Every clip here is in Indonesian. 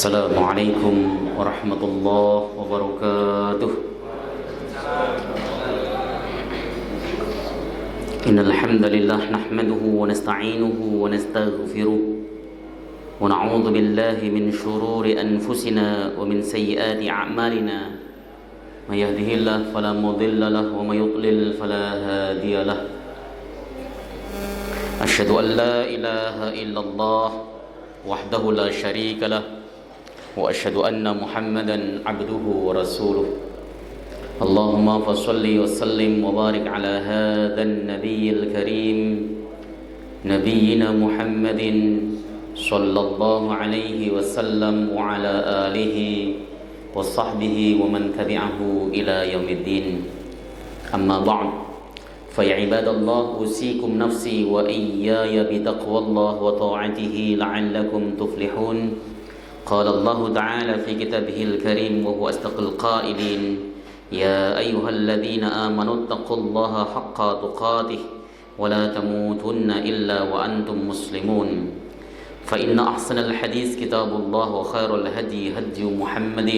Assalamualaikum warahmatullahi wabarakatuh. Innal hamdalillah nahmaduhu wa nasta'inuhu wa nastaghfiruh wa na'udzu billahi min shururi anfusina wa min sayyiati a'malina. May yahdihillahu fala mudilla lahu wa may yudlil fala hadiya lahu. Asyhadu an la ilaha illallah wahdahu la syarika lahu wa asyhadu anna Muhammadan abduhu wa rasuluh. Allahumma fasholli wa sallim wa barik ala hadan nabiyil karim nabiyyina Muhammadin sallallahu alaihi wasallam wa ala alihi wa sahbihi wa man tabi'ahu ila yaumiddin. Amma ba'd, fa ya ibadallah, usikum nafsi wa iyaya bi taqwallah wa ta'atihi la'allakum tuflihun. قال الله تعالى في كتابه الكريم وهو أصدق القائلين: يا أيها الذين آمنوا اتقوا الله حق تقاته ولا تموتن إلا وأنتم مسلمون. فإن أحسن الحديث كتاب الله وخير الهدي هدي محمد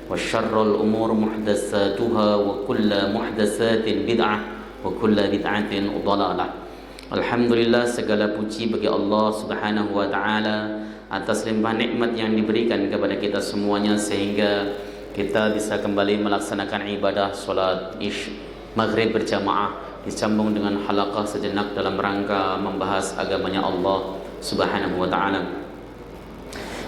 وشر الأمور محدثاتها وكل محدثات بدعة وكل بدعة ضلالة. Alhamdulillah, segala puji bagi Allah Subhanahu wa taala atas limpah nikmat yang diberikan kepada kita semuanya sehingga kita bisa kembali melaksanakan ibadah salat maghrib berjamaah disambung dengan halaqah sejenak dalam rangka membahas agamanya Allah Subhanahu wa taala.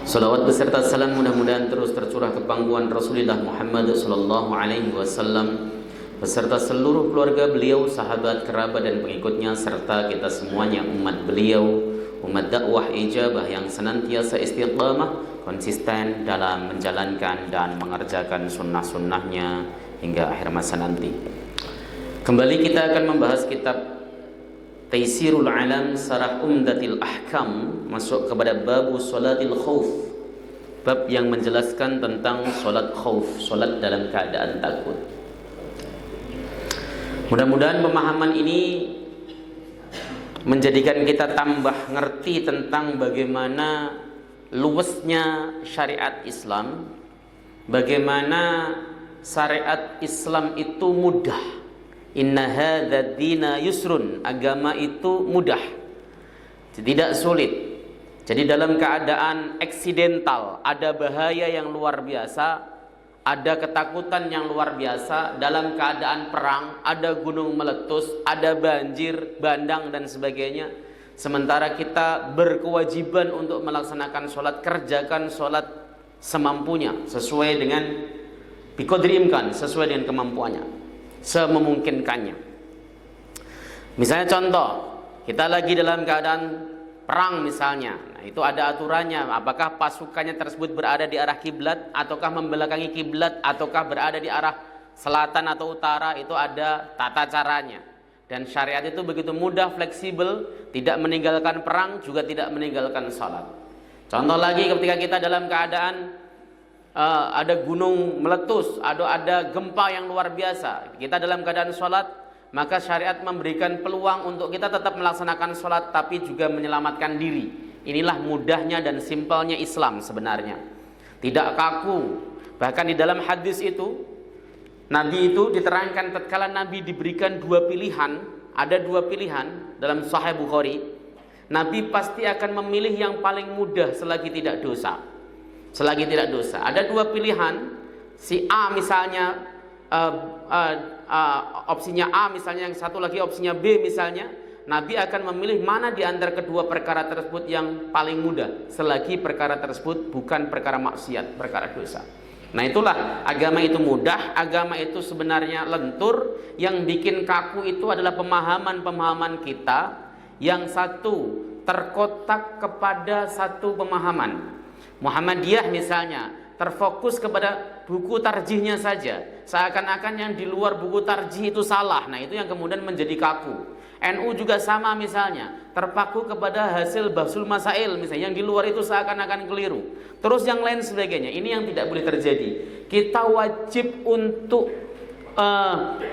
Salawat beserta salam mudah-mudahan terus tercurah ke pangkuan Rasulullah Muhammad sallallahu alaihi wasallam beserta seluruh keluarga beliau, sahabat, kerabat dan pengikutnya serta kita semuanya umat beliau, umat dakwah ijabah yang senantiasa istiqamah konsisten dalam menjalankan dan mengerjakan sunnah-sunnahnya hingga akhir masa nanti. Kembali kita akan membahas kitab Taisirul Alam Sarah Umdatil Ahkam, masuk kepada babu sholatil khauf, bab yang menjelaskan tentang sholat khauf, sholat dalam keadaan takut. Mudah-mudahan pemahaman ini menjadikan kita tambah ngerti tentang bagaimana luasnya syariat Islam, bagaimana syariat Islam itu mudah. Inna hadzal dina yusrun, agama itu mudah, tidak sulit. Jadi dalam keadaan eksidental, ada bahaya yang luar biasa, ada ketakutan yang luar biasa, dalam keadaan perang, ada gunung meletus, ada banjir, bandang dan sebagainya. Sementara kita berkewajiban untuk melaksanakan sholat, kerjakan sholat semampunya, sesuai dengan biqadri imkan, sesuai dengan kemampuannya, sememungkinkannya. Misalnya contoh, kita lagi dalam keadaan perang misalnya, nah itu ada aturannya, apakah pasukannya tersebut berada di arah kiblat ataukah membelakangi kiblat ataukah berada di arah selatan atau utara, itu ada tata caranya. Dan syariat itu begitu mudah, fleksibel, tidak meninggalkan perang juga tidak meninggalkan salat. Contoh lagi, ketika kita dalam keadaan ada gunung meletus, ada gempa yang luar biasa, kita dalam keadaan salat, maka syariat memberikan peluang untuk kita tetap melaksanakan sholat tapi juga menyelamatkan diri. Inilah mudahnya dan simpelnya Islam sebenarnya, tidak kaku. Bahkan di dalam hadis itu, Nabi itu diterangkan tatkala Nabi diberikan dua pilihan, ada dua pilihan dalam Sahih Bukhari, Nabi pasti akan memilih yang paling mudah selagi tidak dosa. Selagi tidak dosa, ada dua pilihan, si A misalnya opsinya A misalnya, yang satu lagi opsinya B misalnya, Nabi akan memilih mana di antara kedua perkara tersebut yang paling mudah selagi perkara tersebut bukan perkara maksiat, perkara dosa. Nah itulah agama itu mudah, agama itu sebenarnya lentur. Yang bikin kaku itu adalah pemahaman-pemahaman kita yang satu terkotak kepada satu pemahaman. Muhammadiyah misalnya terfokus kepada buku tarjihnya saja, seakan-akan yang di luar buku tarjih itu salah. Nah itu yang kemudian menjadi kaku. NU juga sama misalnya, terpaku kepada hasil bahsul masail misalnya, yang di luar itu seakan-akan keliru. Terus yang lain sebagainya. Ini yang tidak boleh terjadi. Kita wajib untuk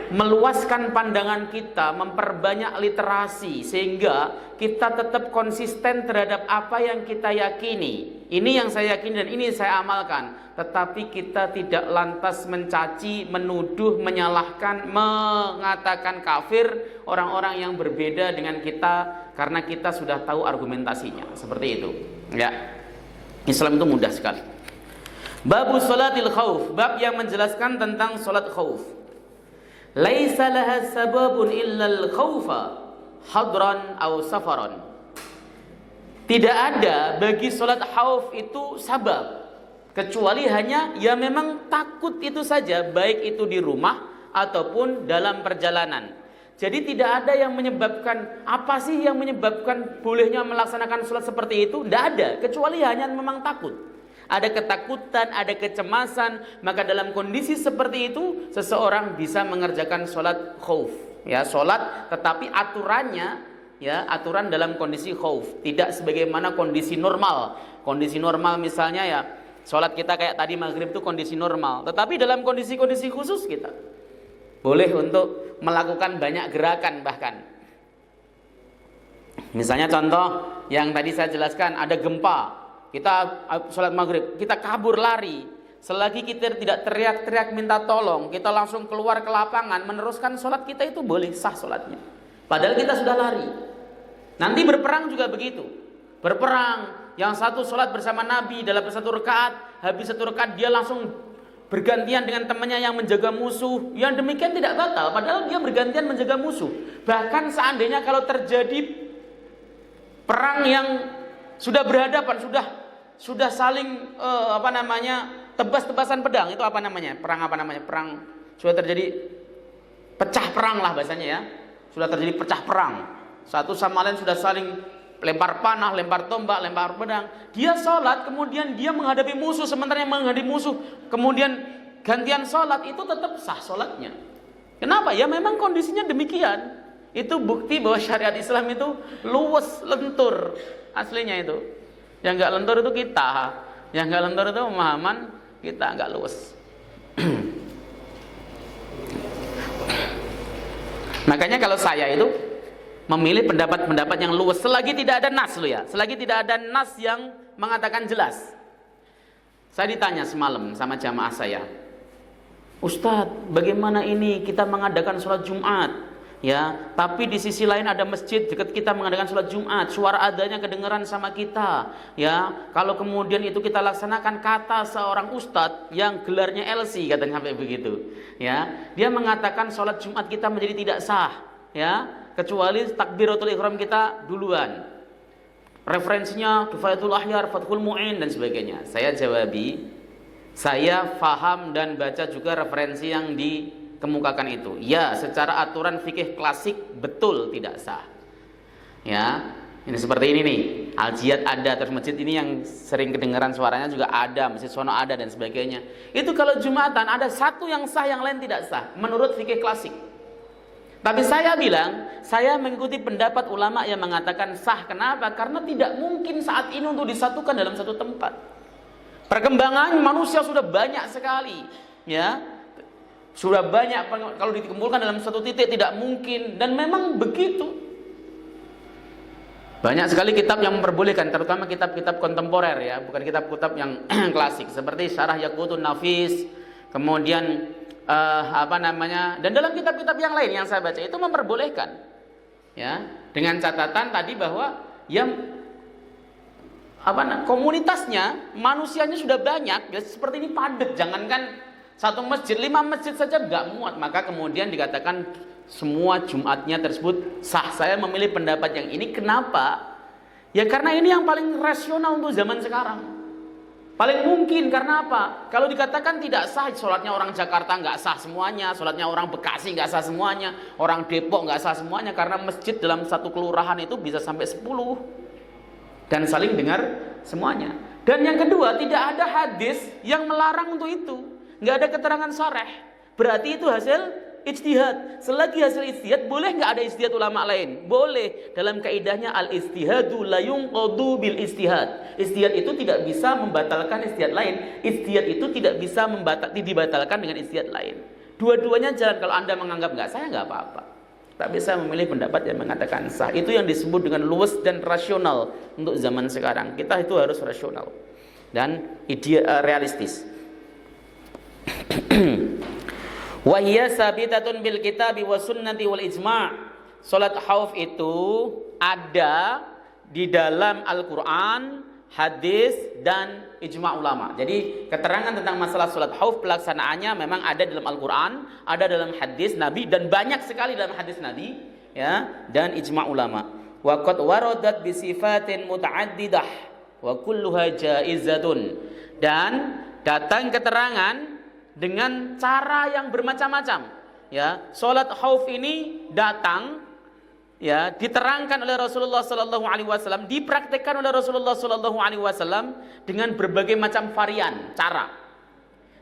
meluaskan pandangan kita, memperbanyak literasi sehingga kita tetap konsisten terhadap apa yang kita yakini. Ini yang saya yakini dan ini saya amalkan. Tetapi kita tidak lantas mencaci, menuduh, menyalahkan, mengatakan kafir orang-orang yang berbeda dengan kita karena kita sudah tahu argumentasinya. Seperti itu. Ya. Islam itu mudah sekali. Babu salatil khauf, bab yang menjelaskan tentang salat khauf. Laisa laha sababun illal khaufa hadran aw safaran. Tidak ada bagi salat khauf itu sabab kecuali hanya ya memang takut itu saja, baik itu di rumah ataupun dalam perjalanan. Jadi tidak ada yang menyebabkan, apa sih yang menyebabkan bolehnya melaksanakan salat seperti itu? Tidak ada, kecuali hanya memang takut. Ada ketakutan, ada kecemasan, maka dalam kondisi seperti itu seseorang bisa mengerjakan sholat khauf, ya sholat, tetapi aturannya, ya aturan dalam kondisi khauf, tidak sebagaimana kondisi normal. Kondisi normal misalnya ya sholat kita kayak tadi maghrib itu kondisi normal, tetapi dalam kondisi-kondisi khusus kita boleh untuk melakukan banyak gerakan bahkan. Misalnya contoh yang tadi saya jelaskan, ada gempa. Kita sholat maghrib, kita kabur lari. Selagi kita tidak teriak-teriak minta tolong, kita langsung keluar ke lapangan, meneruskan sholat kita itu boleh sah sholatnya. Padahal kita sudah lari. Nanti berperang juga begitu. Berperang, yang satu sholat bersama Nabi dalam satu rakaat, habis satu rakaat dia langsung bergantian dengan temannya yang menjaga musuh. Yang demikian tidak batal, padahal dia bergantian menjaga musuh. Bahkan seandainya kalau terjadi perang yang sudah berhadapan, sudah saling tebas-tebasan pedang, itu apa namanya? Perang sudah terjadi pecah perang lah bahasanya ya. Sudah terjadi pecah perang. Satu sama lain sudah saling lempar panah, lempar tombak, lempar pedang. Dia sholat, kemudian dia menghadapi musuh, sementara yang menghadapi musuh kemudian gantian sholat, itu tetap sah sholatnya. Kenapa? Ya memang kondisinya demikian. Itu bukti bahwa syariat Islam itu luwes, lentur. Aslinya itu. Yang enggak lentur itu kita. Yang enggak lentur itu pemahaman kita, enggak luwes. Makanya kalau saya itu memilih pendapat-pendapat yang luwes selagi tidak ada nas loh ya. Selagi tidak ada nas yang mengatakan jelas. Saya ditanya semalam sama jamaah saya, Ustadz, bagaimana ini kita mengadakan sholat Jumat? Ya, tapi di sisi lain ada masjid dekat kita mengadakan sholat Jumat, suara adanya kedengaran sama kita. Ya, kalau kemudian itu kita laksanakan, kata seorang ustadz yang gelarnya LC katanya sampai begitu. Ya, dia mengatakan sholat Jumat kita menjadi tidak sah. Ya, kecuali takbiratul ihram kita duluan. Referensinya Kifayatul Ahyar, Fathul Mu'in dan sebagainya. Saya jawabi, saya faham dan baca juga referensi yang dikemukakan itu. Ya, secara aturan fikih klasik betul tidak sah. Ya, ini seperti ini nih. Al-Jihad ada, terus masjid ini yang sering kedengaran suaranya juga ada, masjid sono ada dan sebagainya. Itu kalau Jumatan ada satu yang sah, yang lain tidak sah menurut fikih klasik. Tapi saya bilang, saya mengikuti pendapat ulama yang mengatakan sah. Kenapa? Karena tidak mungkin saat ini untuk disatukan dalam satu tempat. Perkembangan manusia sudah banyak sekali, ya. Sudah banyak, kalau dikumpulkan dalam satu titik tidak mungkin, dan memang begitu. Banyak sekali kitab yang memperbolehkan, terutama kitab-kitab kontemporer ya, bukan kitab-kitab yang klasik seperti Syarah Yaqutun Nafis, kemudian dan dalam kitab-kitab yang lain yang saya baca itu memperbolehkan, ya, dengan catatan tadi bahwa yang komunitasnya, manusianya sudah banyak, ya, seperti ini padat, jangankan satu masjid, 5 masjid saja nggak muat, maka kemudian dikatakan semua Jumatnya tersebut sah. Saya memilih pendapat yang ini, kenapa? Ya karena ini yang paling rasional untuk zaman sekarang. Paling mungkin, karena apa? Kalau dikatakan tidak sah, sholatnya orang Jakarta nggak sah semuanya, sholatnya orang Bekasi nggak sah semuanya, orang Depok nggak sah semuanya, karena masjid dalam satu kelurahan itu bisa sampai 10 dan saling dengar semuanya. Dan yang kedua, tidak ada hadis yang melarang untuk itu, nggak ada keterangan shareh. Berarti itu hasil ijtihad. Selagi hasil ijtihad, boleh nggak ada ijtihad ulama lain? Boleh. Dalam kaidahnya al-ijtihadu la yunqadu bil ijtihad. Ijtihad itu tidak bisa membatalkan ijtihad lain. Ijtihad itu tidak bisa dibatalkan dengan ijtihad lain. Dua-duanya jalan. Kalau Anda menganggap nggak sah, nggak apa-apa. Tapi saya memilih pendapat yang mengatakan sah. Itu yang disebut dengan luwes dan rasional untuk zaman sekarang. Kita itu harus rasional dan realistis. Wa hiya sabitatun bil kitabi was sunnati wal ijma'. Salat khauf itu ada di dalam Al-Qur'an, hadis dan ijma' ulama. Jadi keterangan tentang masalah salat khauf pelaksanaannya memang ada dalam Al-Qur'an, ada dalam hadis Nabi dan banyak sekali dalam hadis Nabi, ya, dan ijma' ulama. Wa qad waradat bi sifatin muta'addidah wa kulluha jaizatun. Dan datang keterangan dengan cara yang bermacam-macam. Ya, salat khauf ini datang, ya, diterangkan oleh Rasulullah sallallahu alaihi wasallam, dipraktikkan oleh Rasulullah sallallahu alaihi wasallam dengan berbagai macam varian cara.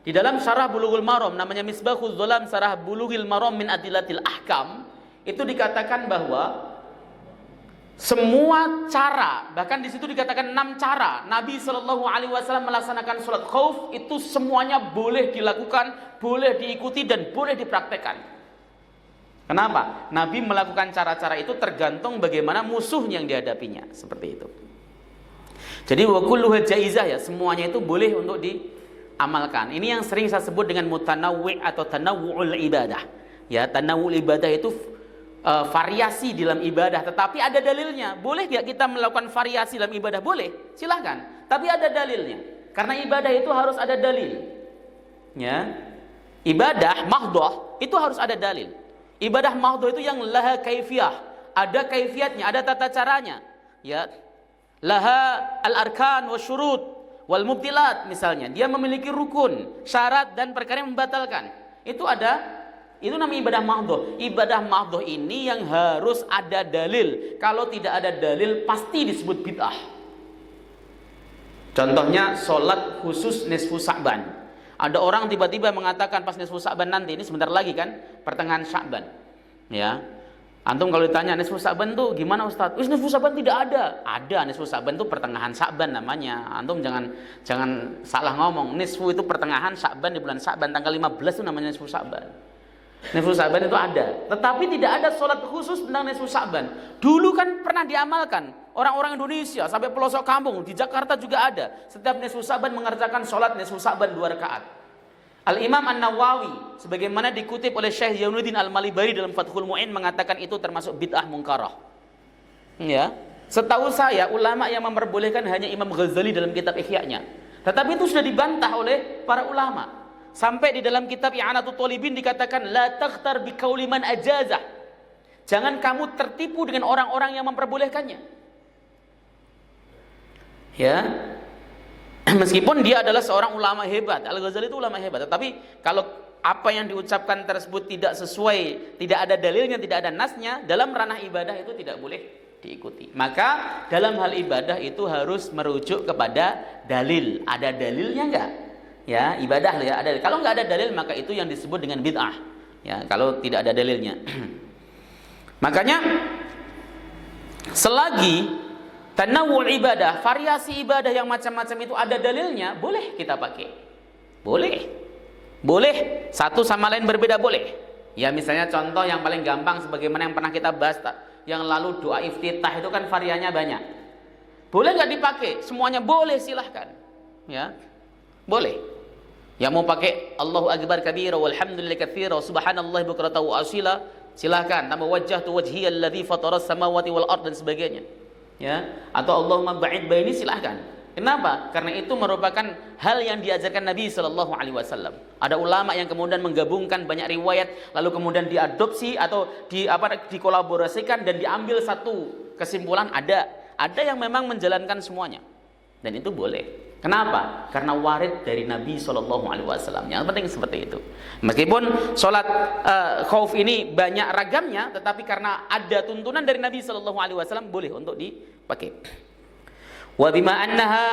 Di dalam syarah Bulughul Maram namanya Misbahul Dzalam syarah Bulughul Maram min Adillatil Ahkam, itu dikatakan bahwa semua cara, bahkan di situ dikatakan 6 cara Nabi sallallahu alaihi wasallam melaksanakan salat khauf itu semuanya boleh dilakukan, boleh diikuti dan boleh dipraktekkan. Kenapa? Nabi melakukan cara-cara itu tergantung bagaimana musuh yang dihadapinya, seperti itu. Jadi wa kulluha jaizah, ya, semuanya itu boleh untuk diamalkan. Ini yang sering saya sebut dengan mutanawwi' atau tanawwu'ul ibadah. Ya, tanawwu'ul ibadah itu variasi dalam ibadah, tetapi ada dalilnya. Boleh nggak kita melakukan variasi dalam ibadah? Boleh, silahkan. Tapi ada dalilnya. Karena ibadah itu harus ada dalil. Ya, ibadah mahdhah itu harus ada dalil. Ibadah mahdhah itu yang laha kaifiyah, ada kaifiatnya, ada tata caranya. Ya, laha al-arkan wa syurut wal mubtilat, misalnya dia memiliki rukun, syarat dan perkara yang membatalkan. Itu ada. Itu namanya ibadah mahdhah. Ibadah mahdhah ini yang harus ada dalil. Kalau tidak ada dalil pasti disebut bid'ah. Contohnya sholat khusus nisfu Sya'ban. Ada orang tiba-tiba mengatakan pas nisfu Sya'ban nanti, ini sebentar lagi kan, pertengahan Sya'ban. Ya. Antum kalau ditanya nisfu Sya'ban itu gimana Ustaz? Nisfu Sya'ban tidak ada. Ada, nisfu Sya'ban itu pertengahan Sya'ban namanya. Antum jangan salah ngomong. Nisfu itu pertengahan Sya'ban, di bulan Sya'ban tanggal 15 itu namanya nisfu Sya'ban. Nisfu Sya'ban itu ada, tetapi tidak ada sholat khusus tentang nisfu Sya'ban. Dulu kan pernah diamalkan orang-orang Indonesia sampai pelosok kampung, di Jakarta juga ada. Setiap nisfu Sya'ban mengerjakan sholat nisfu Sya'ban 2 rakaat. Al-Imam An-Nawawi sebagaimana dikutip oleh Syekh Zainuddin Al-Malibari dalam Fathul Mu'in mengatakan itu termasuk bid'ah munkarah. Ya, setahu saya ulama yang memperbolehkan hanya Imam Ghazali dalam kitab Ihya-nya. Tetapi itu sudah dibantah oleh para ulama. Sampai di dalam kitab I'anatul Thalibin dikatakan la taghtar bi qauli man ajazah. Jangan kamu tertipu dengan orang-orang yang memperbolehkannya. Ya. Meskipun dia adalah seorang ulama hebat, Al-Ghazali itu ulama hebat, tetapi kalau apa yang diucapkan tersebut tidak sesuai, tidak ada dalilnya, tidak ada nasnya, dalam ranah ibadah itu tidak boleh diikuti. Maka dalam hal ibadah itu harus merujuk kepada dalil. Ada dalilnya enggak? Ya, ibadah ya ada. Kalau nggak ada dalil maka itu yang disebut dengan bid'ah. Ya, kalau tidak ada dalilnya. Makanya selagi tanawwu' ibadah, variasi ibadah yang macam-macam itu ada dalilnya, boleh kita pakai. Boleh. Boleh, satu sama lain berbeda boleh. Ya, misalnya contoh yang paling gampang sebagaimana yang pernah kita bahas yang lalu, doa iftitah itu kan variannya banyak. Boleh nggak dipakai? Semuanya boleh, silahkan. Ya. Boleh. Yang mau pakai Allahu Akbar kabira walhamdulillahi katsira subhanallahi bukratan wa asila, silakan. Tambah wajjahtu wajhiyal ladzi fataras samawati wal ard dan sebagainya. Ya, atau Allahumma ba'id baini, silahkan. Kenapa? Karena itu merupakan hal yang diajarkan Nabi sallallahu alaihi wasallam. Ada ulama yang kemudian menggabungkan banyak riwayat lalu kemudian diadopsi atau dikolaborasikan dan diambil satu kesimpulan. Ada yang memang menjalankan semuanya. Dan itu boleh. Kenapa? Karena warid dari Nabi SAW. Yang penting seperti itu. Meskipun sholat khauf ini banyak ragamnya, tetapi karena ada tuntunan dari Nabi SAW boleh untuk dipakai. Wa bima annaha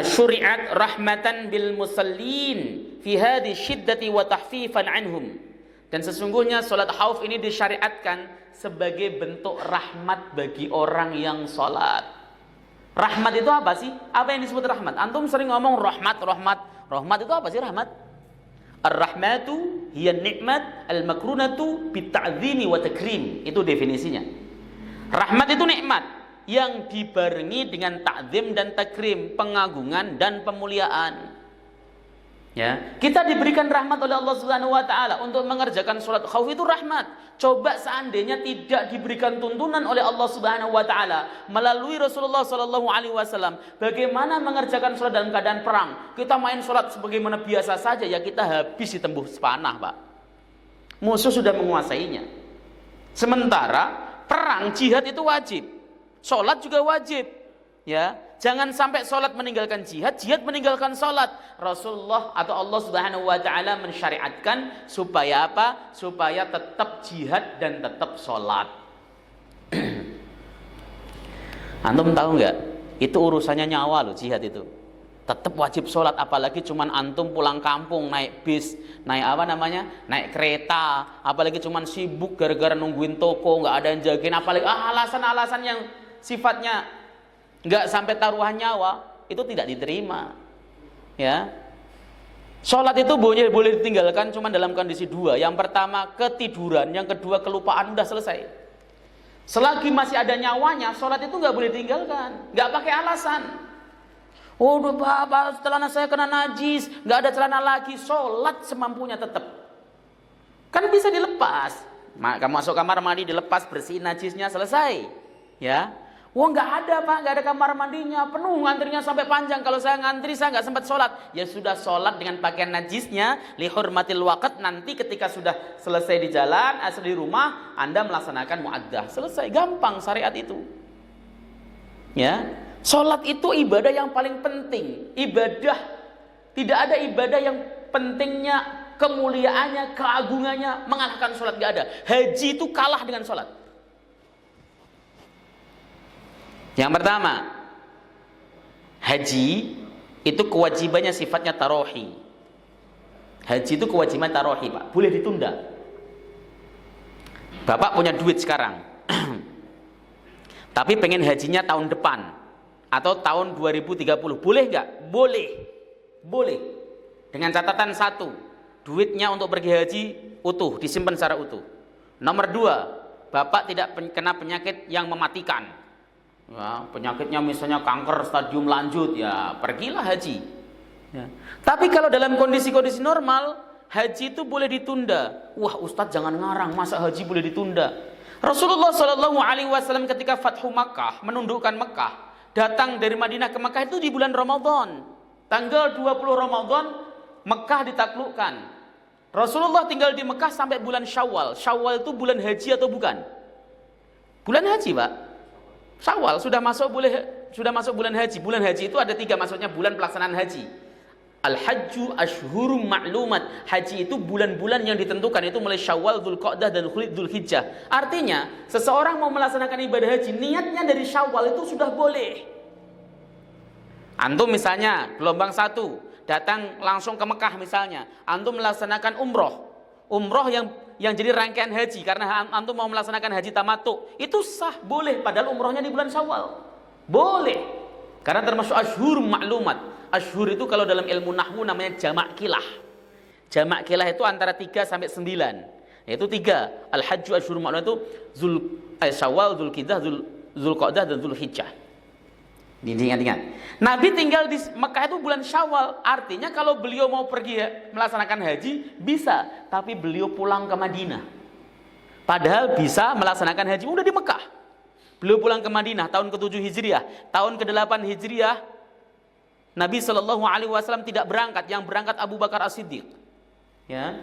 syuri'at rahmatan bil musallin fi hadhi syiddati wa tahfifan anhum. Dan sesungguhnya sholat khauf ini disyariatkan sebagai bentuk rahmat bagi orang yang sholat. Rahmat itu apa sih? Apa yang disebut rahmat? Antum sering ngomong rahmat. Rahmat itu apa sih rahmat? Ar-rahmatu hiya nikmat al-makrunatu bita'zimi wa takrim. Itu definisinya. Rahmat itu nikmat yang dibarengi dengan takzim dan takrim, pengagungan dan pemuliaan. Ya, kita diberikan rahmat oleh Allah Subhanahu wa taala untuk mengerjakan salat khauf, itu rahmat. Coba seandainya tidak diberikan tuntunan oleh Allah Subhanahu wa taala melalui Rasulullah sallallahu alaihi wasallam, bagaimana mengerjakan salat dalam keadaan perang? Kita main salat sebagaimana biasa saja, ya kita habis ditembus panah, Pak. Musuh sudah menguasainya. Sementara perang jihad itu wajib. Salat juga wajib. Ya, jangan sampai salat meninggalkan jihad, jihad meninggalkan salat. Rasulullah atau Allah Subhanahu wa taala mensyariatkan supaya apa? Supaya tetap jihad dan tetap salat. Antum tahu enggak? Itu urusannya nyawa loh, jihad itu. Tetap wajib salat, apalagi cuman antum pulang kampung naik bis, naik apa namanya? Naik kereta, apalagi cuman sibuk gara-gara nungguin toko, enggak ada yang jagain, apalagi alasan-alasan yang sifatnya nggak sampai taruhan nyawa, itu tidak diterima. Ya, sholat itu boleh ditinggalkan cuma dalam kondisi dua. Yang pertama ketiduran, yang kedua kelupaan, udah selesai. Selagi masih ada nyawanya, sholat itu nggak boleh ditinggalkan, nggak pakai alasan. Oh, Bapak, celana saya kena najis, nggak ada celana lagi. Sholat semampunya tetap. Kan bisa dilepas. Kamu masuk kamar mandi, dilepas, bersihin najisnya, selesai. Ya. Wah, nggak ada, Pak, nggak ada kamar mandinya, penuh ngantrinya sampai panjang. Kalau saya ngantri, saya nggak sempat sholat. Ya sudah, sholat dengan pakaian najisnya, lihurmatil waqt. Nanti ketika sudah selesai di jalan, asal di rumah, Anda melaksanakan muaddah. Selesai, gampang syariat itu. Ya, sholat itu ibadah yang paling penting. Ibadah, tidak ada ibadah yang pentingnya, kemuliaannya, keagungannya mengalahkan sholat, nggak ada. Haji itu kalah dengan sholat. Yang pertama, haji itu kewajibannya sifatnya tarohi. Haji itu kewajiban tarohi, Pak. Boleh ditunda. Bapak punya duit sekarang, tapi pengen hajinya tahun depan atau tahun 2030. Boleh nggak? Boleh. Boleh. Dengan catatan satu, duitnya untuk pergi haji utuh, disimpan secara utuh. Nomor dua, Bapak tidak kena penyakit yang mematikan. Ya, penyakitnya misalnya kanker stadium lanjut, ya pergilah haji. Ya. Tapi kalau dalam kondisi-kondisi normal, haji itu boleh ditunda. Wah, Ustadz jangan ngarang, masa haji boleh ditunda? Rasulullah Shallallahu Alaihi Wasallam ketika Fathu Makkah, menundukkan Mekah, datang dari Madinah ke Mekah itu di bulan Ramadan. Tanggal 20 Ramadan, Mekah ditaklukkan. Rasulullah tinggal di Mekah sampai bulan Syawal. Syawal itu bulan haji atau bukan? Bulan haji, Pak. Syawal sudah masuk bulan haji. Bulan haji itu ada 3, maksudnya bulan pelaksanaan haji. Al-hajju ashhurum ma'lumat. Haji itu bulan-bulan yang ditentukan, itu mulai Syawal, Dzulqa'dah dan Dzulhijjah. Artinya, seseorang mau melaksanakan ibadah haji, niatnya dari Syawal itu sudah boleh. Antum misalnya gelombang 1 datang langsung ke Mekah misalnya, antum melaksanakan umroh. Umroh yang jadi rangkaian haji, karena antum mau melaksanakan haji tamattu, itu sah, boleh, padahal umrohnya di bulan Syawal. Boleh. Karena termasuk ashhur ma'lumat. Ashhur itu kalau dalam ilmu nahwu namanya jamak kilah. Jamak kilah itu antara 3 sampai 9. Yaitu 3. Al-hajju ashhur ma'lumat itu Syawal, Dzulqa'dah, Dzulqa'dah dan Dzulhijjah. Diingat-ingat. Nabi tinggal di Mekah itu bulan Syawal. Artinya kalau beliau mau pergi melaksanakan haji, bisa. Tapi beliau pulang ke Madinah. Padahal bisa melaksanakan haji udah di Mekah. Beliau pulang ke Madinah tahun ke-7 Hijriah. Tahun ke-8 Hijriah, Nabi SAW tidak berangkat. Yang berangkat Abu Bakar As-Siddiq. Ya.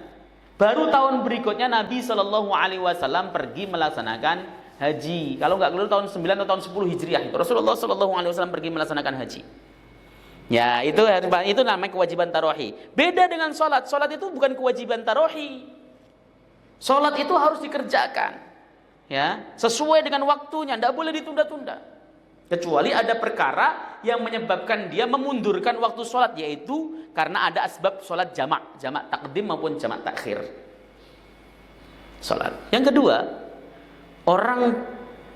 Baru tahun berikutnya Nabi SAW pergi melaksanakan haji. Kalau nggak keliru tahun 9 atau tahun 10 Hijriah itu Rasulullah SAW pergi melaksanakan haji. Ya, itu namanya kewajiban tarohi. Beda dengan sholat. Sholat itu bukan kewajiban tarohi. Sholat itu harus dikerjakan, ya, sesuai dengan waktunya, tidak boleh ditunda-tunda. Kecuali ada perkara yang menyebabkan dia memundurkan waktu sholat, yaitu karena ada asbab sholat jamak takdim maupun jamak takhir. Sholat. Yang kedua, orang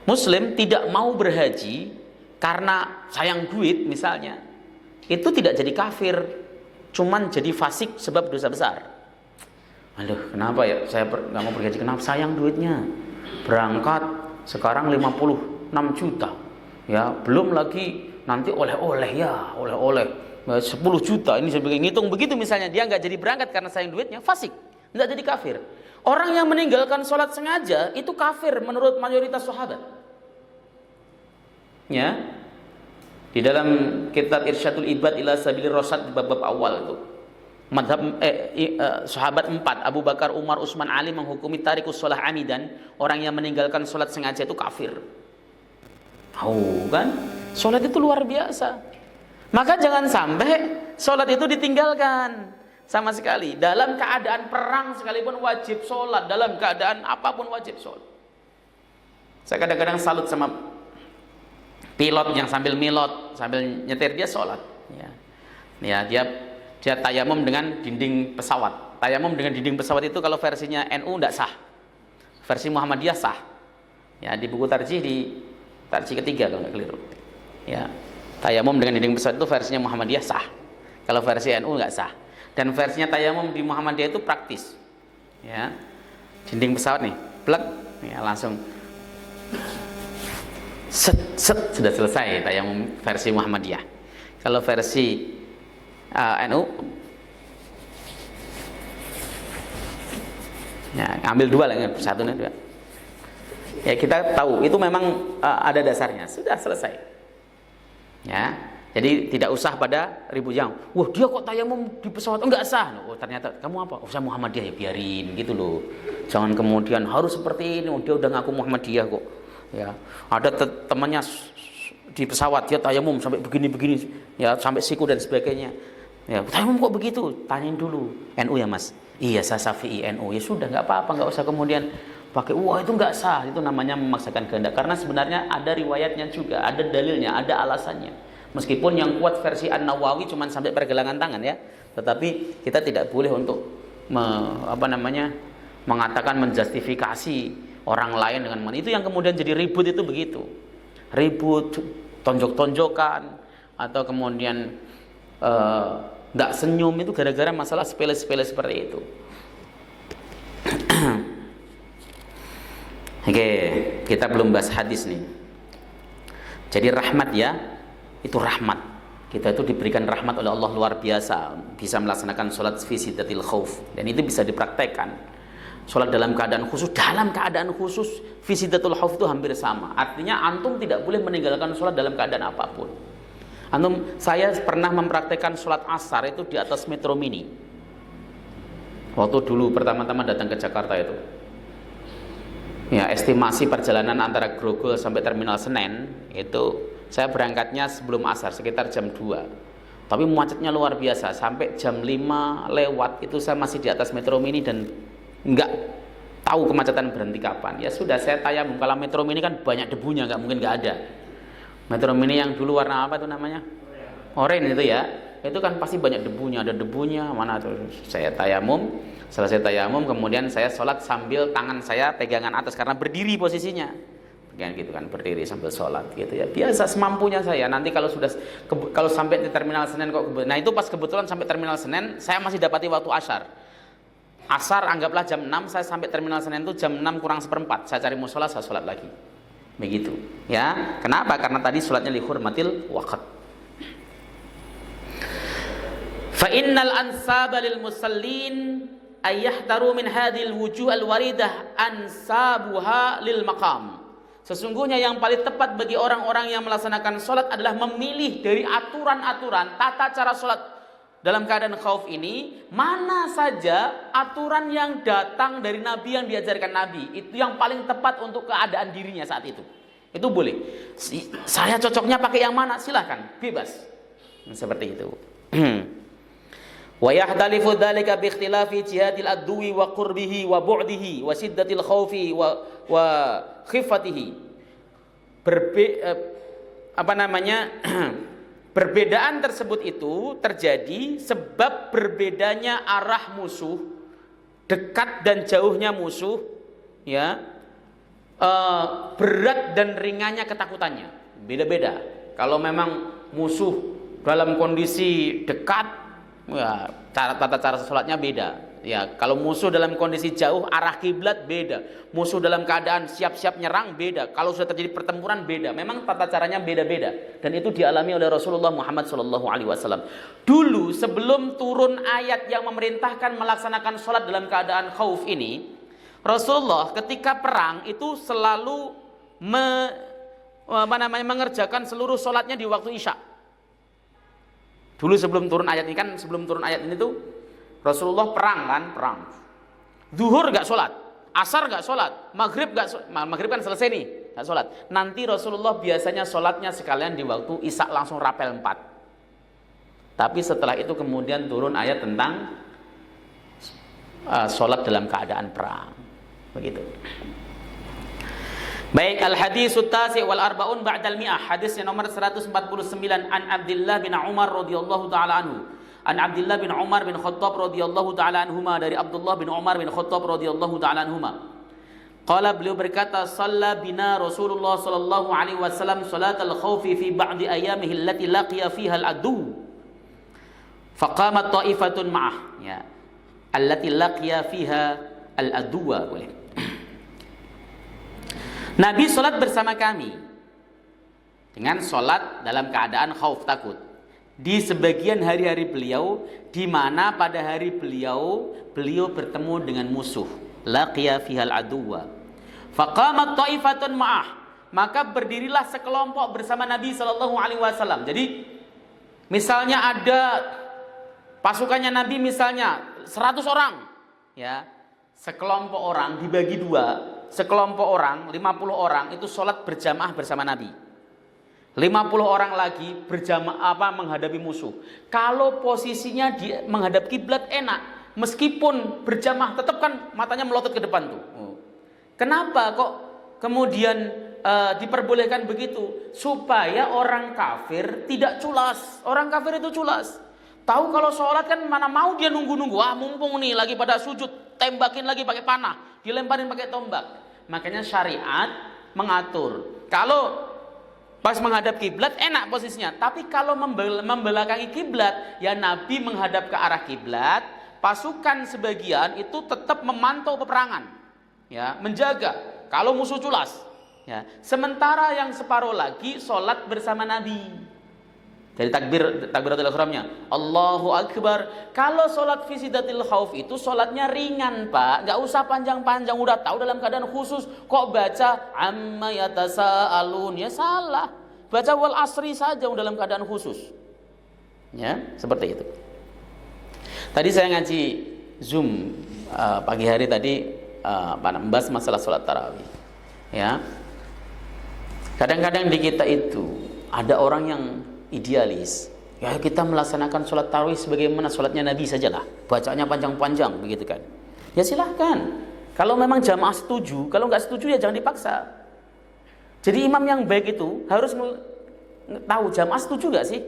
Muslim tidak mau berhaji karena sayang duit misalnya, itu tidak jadi kafir, cuman jadi fasik sebab dosa besar. Aduh, kenapa ya saya nggak mau pergi haji? Kenapa? Sayang duitnya. Berangkat sekarang 56 juta. Ya, belum lagi nanti oleh-oleh ya, oleh-oleh 10 juta. Ini saya ngitung begitu misalnya, dia nggak jadi berangkat karena sayang duitnya, fasik, nggak jadi kafir. Orang yang meninggalkan sholat sengaja itu kafir menurut mayoritas sahabat. Ya, di dalam kitab Irsyadul Ibad ila Sabilir Rasyad bab awal itu. Madhab sahabat 4 Abu Bakar, Umar, Utsman, Ali menghukumi tarikus shalah amidan, orang yang meninggalkan sholat sengaja itu kafir. Tahu kan? Sholat itu luar biasa. Maka jangan sampai sholat itu ditinggalkan sama sekali. Dalam keadaan perang sekalipun wajib sholat, dalam keadaan apapun wajib sholat. Saya kadang-kadang salut sama pilot yang sambil milot, sambil nyetir dia sholat. Ya, dia tayamum dengan dinding pesawat. Tayamum dengan dinding pesawat itu kalau versinya NU tidak sah. Versi Muhammadiyah sah. Ya, di buku tarjih ketiga kalau nggak keliru. Ya, tayamum dengan dinding pesawat itu versinya Muhammadiyah sah. Kalau versi NU nggak sah. Dan versinya tayamum di Muhammadiyah itu praktis. Ya, dinding pesawat nih, plek, ya langsung set sudah selesai tayamum versi Muhammadiyah. Kalau versi NU ya, ambil dua lah, satu dan dua. Ya, kita tahu itu memang ada dasarnya, sudah selesai. Ya, jadi tidak usah pada ribut yang, wah dia kok tayamum di pesawat enggak sah. Oh ternyata kamu apa? Oh saya Muhammadiyah, ya biarin gitu loh. Jangan kemudian harus seperti ini. Oh, dia udah ngaku Muhammadiyah kok. Ya, ada temannya di pesawat dia tayamum sampai begini-begini, ya sampai siku dan sebagainya. Ya, tayamum kok begitu? Tanyain dulu. NU ya Mas? Iya, saya Syafi'i NU. Ya sudah, nggak apa-apa, nggak usah kemudian pakai wah itu nggak sah. Itu namanya memaksakan kehendak. Karena sebenarnya ada riwayatnya juga, ada dalilnya, ada alasannya. Meskipun yang kuat versi An-Nawawi cuma sampai pergelangan tangan ya, tetapi kita tidak boleh untuk mengatakan menjustifikasi orang lain dengan itu yang kemudian jadi ribut itu begitu. Ribut, tonjok-tonjokan atau kemudian nggak senyum itu gara-gara masalah sepele-sepele seperti itu. Oke, kita belum bahas hadis nih. Jadi rahmat ya, itu rahmat. Kita itu diberikan rahmat oleh Allah luar biasa, bisa melaksanakan sholat fi siddatil khauf, dan itu bisa dipraktekkan. Sholat dalam keadaan khusus fi siddatul khauf itu hampir sama. Artinya antum tidak boleh meninggalkan sholat dalam keadaan apapun. Saya pernah mempraktekkan sholat asar itu di atas metro mini. Waktu dulu pertama-tama datang ke Jakarta itu. Ya, estimasi perjalanan antara Grogol sampai Terminal Senen itu saya berangkatnya sebelum asar sekitar jam 2. Tapi macetnya luar biasa, sampai jam 5 lewat itu saya masih di atas metro mini dan nggak tahu kemacetan berhenti kapan. Ya sudah, saya tayamum. Kalau metro mini kan banyak debunya, nggak mungkin nggak ada. Metro mini yang dulu warna apa itu namanya? Oranye itu ya. Itu kan pasti banyak debunya, ada debunya. Mana tuh? Saya tayamum, selesai tayamum kemudian saya sholat sambil tangan saya pegangan atas karena berdiri posisinya. Kayak gitu kan, berdiri sambil sholat gitu ya. Biasa semampunya saya. Nanti kalau sampai di Terminal Senen nah itu pas kebetulan sampai Terminal Senen, saya masih dapati waktu asar. Asar anggaplah jam 6, saya sampai Terminal Senen itu jam 6 kurang seperempat. Saya cari musola, saya sholat lagi. Begitu ya. Kenapa? Karena tadi sholatnya li hurmatil waqt. Fa innal ansaba lil musallin ayyahtaru min hadhil wujuh al waridah ansabuha lil maqam. Sesungguhnya yang paling tepat bagi orang-orang yang melaksanakan sholat adalah memilih dari aturan-aturan tata cara sholat dalam keadaan khauf ini, mana saja aturan yang datang dari Nabi yang diajarkan Nabi, itu yang paling tepat untuk keadaan dirinya saat itu. Itu boleh. Saya cocoknya pakai yang mana? Silahkan, bebas. Seperti itu. Wa yahdalifu dzalika bi ikhtilafi jihadil adwi wa qurbihi wa bu'dihi wa siddatil khaufi wa khifatihi. Perbedaan tersebut itu terjadi sebab berbedanya arah musuh, dekat dan jauhnya musuh, ya, berat dan ringannya ketakutannya, beda-beda. Kalau memang musuh dalam kondisi dekat, ya, tata cara sholatnya beda. Ya, kalau musuh dalam kondisi jauh arah kiblat beda, musuh dalam keadaan siap-siap nyerang beda, kalau sudah terjadi pertempuran beda. Memang tata caranya beda-beda, dan itu dialami oleh Rasulullah Muhammad SAW. Dulu sebelum turun ayat yang memerintahkan melaksanakan sholat dalam keadaan khauf ini, Rasulullah ketika perang itu selalu mengerjakan seluruh sholatnya di waktu isya. Dulu sebelum turun ayat ini tuh Rasulullah perang. Zuhur gak sholat, asar gak sholat, maghrib kan selesai nih, gak sholat. Nanti Rasulullah biasanya sholatnya sekalian di waktu isya langsung rapel 4. Tapi setelah itu kemudian turun ayat tentang sholat dalam keadaan perang. Begitu. Baik, al-haditsut tasi' wal arba'un ba'dal mi'ah. Hadis yang nomor 149 an Abdullah bin Umar radhiyallahu taala anhu. An Abdullah bin Umar bin Khattab radhiyallahu taala anhuma, dari Abdullah bin Umar bin Khattab radhiyallahu taala anhuma. Qala, beliau berkata, shalla bina Rasulullah sallallahu alaihi wasallam salatal khaufi fi ba'di ayyamihi allati laqiya fiha al-adu. Faqamat ta'ifatun ma'ah, ya. Allati laqiya fiha al-aduwa, boleh. Nabi sholat bersama kami dengan sholat dalam keadaan khauf, takut, di sebagian hari-hari beliau, di mana pada hari beliau bertemu dengan musuh, laqiya fihal aduwa. Faqamat ta'ifatun ma'ah, maka berdirilah sekelompok bersama Nabi sallallahu alaihi wasallam. Jadi misalnya ada pasukannya Nabi misalnya 100 orang, ya. Sekelompok orang dibagi dua. Sekelompok orang, 50 orang itu sholat berjamaah bersama Nabi. 50 orang lagi berjamaah menghadapi musuh. Kalau posisinya menghadap kiblat enak, meskipun berjamaah tetap kan matanya melotot ke depan tuh. Kenapa kok kemudian diperbolehkan begitu? Supaya orang kafir tidak culas. Orang kafir itu culas. Tahu kalau sholat kan mana mau dia nunggu-nunggu. Mumpung nih lagi pada sujud, tembakin lagi pakai panah, dilemparin pakai tombak. Makanya syariat mengatur. Kalau pas menghadap kiblat enak posisinya, tapi kalau membelakangi kiblat, ya Nabi menghadap ke arah kiblat, pasukan sebagian itu tetap memantau peperangan, ya, menjaga kalau musuh culas, ya. Sementara yang separuh lagi sholat bersama Nabi. Dari takbiratul ihramnya Allahu Akbar. Kalau sholat fi sidatil khauf itu sholatnya ringan, Pak, nggak usah panjang-panjang. Udah tahu dalam keadaan khusus kok baca amma yatasaalun, ya salah. Baca wal asri saja dalam keadaan khusus, ya, seperti itu. Tadi saya ngaji Zoom pagi hari tadi, membahas masalah sholat tarawih, ya. Kadang-kadang di kita itu ada orang yang idealis, ya kita melaksanakan sholat tarawih sebagaimana sholatnya Nabi sajalah, bacanya panjang-panjang begitu kan. Ya silahkan, kalau memang jamaah setuju. Kalau nggak setuju ya jangan dipaksa. Jadi imam yang baik itu harus tahu jamaah setuju nggak sih.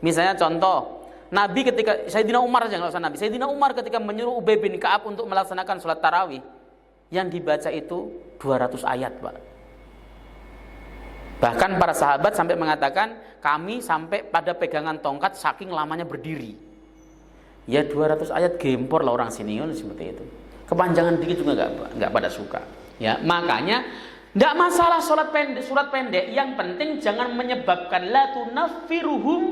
Misalnya contoh, Nabi ketika Sayyidina Umar aja, nggak usah Nabi, Sayyidina Umar ketika menyuruh Ubay bin Ka'ab untuk melaksanakan sholat tarawih, yang dibaca itu 200 ayat, Pak. Bahkan para sahabat sampai mengatakan, kami sampai pada pegangan tongkat saking lamanya berdiri. Ya 200 ayat gempor lah orang sini, seperti itu. Kepanjangan dikit juga nggak pada suka. Ya, makanya nggak masalah surat pendek, yang penting jangan menyebabkan la tunaffiruhum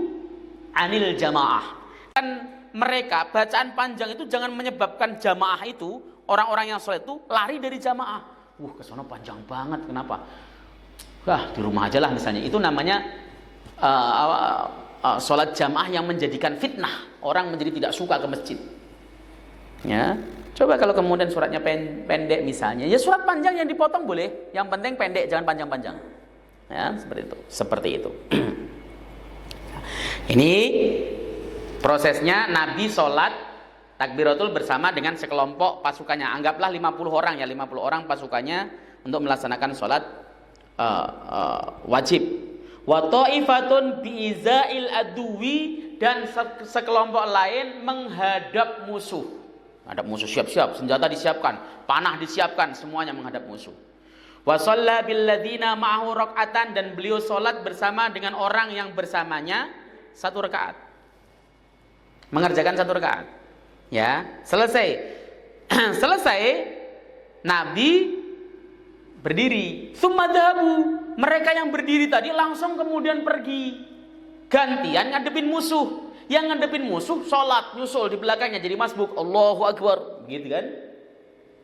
anil jamaah. Kan mereka bacaan panjang itu jangan menyebabkan jamaah itu, orang-orang yang sholat itu lari dari jamaah. Kesana panjang banget, kenapa? Di rumah aja lah misalnya. Itu namanya sholat jamaah yang menjadikan fitnah, orang menjadi tidak suka ke masjid, ya. Coba kalau kemudian suratnya pendek misalnya, ya surat panjang yang dipotong boleh, yang penting pendek, jangan panjang-panjang, ya, seperti itu. Ini prosesnya Nabi sholat takbiratul bersama dengan sekelompok pasukannya. Anggaplah 50 orang, ya, 50 orang pasukannya untuk melaksanakan sholat wajib. Wa ta'ifatun bi'izail aduwi, dan sekelompok lain menghadap musuh. Menghadap musuh, siap-siap, senjata disiapkan, panah disiapkan, semuanya menghadap musuh. Wa shalla bil ladzina ma'ahu rak'atan, dan beliau salat bersama dengan orang yang bersamanya 1 rakaat. mengerjakan 1 rakaat. Ya, selesai. Selesai, Nabi berdiri. Tsumma dhahabu. Mereka yang berdiri tadi langsung kemudian pergi. Gantian ngadepin musuh. Yang ngadepin musuh sholat nyusul di belakangnya jadi masbuk. Allahu Akbar, gitu kan?